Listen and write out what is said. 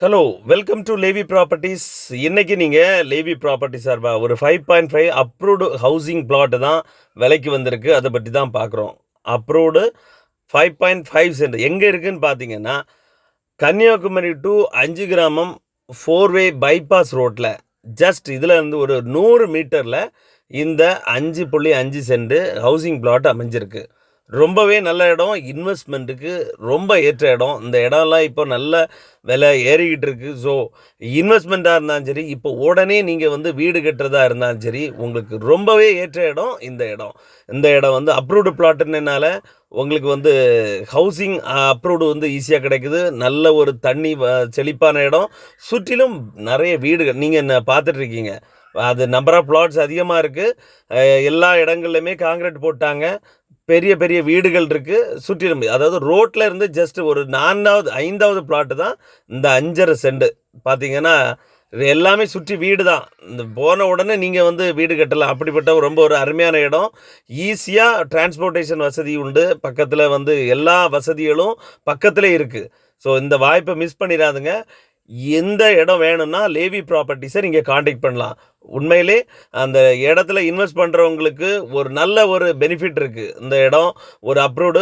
Hello! Welcome to Levi properties. இன்னைக்கு நீங்க Levi property சார்பா ஒரு 5.5 அப்ரூவ்டு ஹவுசிங் பிளாட் தான் விலைக்கு வந்திருக்கு. அத பத்தி தான் பார்க்குறோம். அப்ரூவ்டு 5.5 சென்ட் எங்க இருக்குன்னு பார்த்தீங்கன்னா, கன்னியாகுமரி டூ 5 கிராமம் 4 வே பைபாஸ் ரோட்ல ஜஸ்ட் இதுல இருந்து ஒரு 100 மீட்டர்ல இந்த 5.5 சென்ட் ஹவுசிங் பிளாட் அமைஞ்சிருக்கு. ரொம்பவே நல்ல இடம். இன்வெஸ்ட்மெண்ட்டுக்கு ரொம்ப ஏற்ற இடம். இந்த இடம்லாம் இப்போ நல்ல விலை ஏறிக்கிட்டு இருக்கு. ஸோ இன்வெஸ்ட்மெண்ட்டா இருந்தாலும் சரி, இப்போ உடனே நீங்க வந்து வீடு கட்டுறதா இருந்தாலும் சரி, உங்களுக்கு ரொம்பவே ஏற்ற இடம் இந்த இடம். இந்த இடம் வந்து அப்ரூவ்டு பிளாட்டுன்னனால உங்களுக்கு வந்து ஹவுசிங் அப்ரூவ்டு வந்து ஈஸியா கிடைக்குது. நல்ல ஒரு தண்ணி செழிப்பான இடம். சுற்றிலும் நெறைய வீடுகள் நீங்க பார்த்துட்டு இருக்கீங்க. அது நம்பர் ஆஃப் பிளாட்ஸ் அதிகமா இருக்கு. அ எல்லா இடங்கள்லயுமே கான்கிரீட் போட்டாங்க. பெரிய பெரிய வீடுகள் இருக்கு. சுற்றிலும் அதாவது ரோட்ல இருந்து ஜஸ்ட் ஒரு 4வது 5வது பிளாட் தான் இந்த 5 1/2 சென்ட். பார்த்தீங்கன்னா, இது எல்லாமே சுற்றி வீடு தான். இந்த போன உடனே நீங்க வந்து வீடு கட்டலாம். அப்படிப்பட்ட ரொம்ப ஒரு அருமையான இடம். ஈஸியா டிரான்ஸ்போர்ட்டேஷன் வசதி உண்டு. பக்கத்துல வந்து எல்லா வசதிகளும் பக்கத்திலே இருக்கு. ஸோ இந்த வாய்ப்ப மிஸ் பண்ணிறாதுங்க. எந்த இடம் வேணும்னா லேவி ப்ராப்பர்ட்டீஸ நீங்க கான்டாக்ட் பண்ணலாம். உண்மையிலே அந்த இடத்துல இன்வெஸ்ட் பண்றவங்களுக்கு ஒரு நல்ல ஒரு பெனிஃபிட் இருக்கு. இந்த இடம் ஒரு அப்ரூவ்டு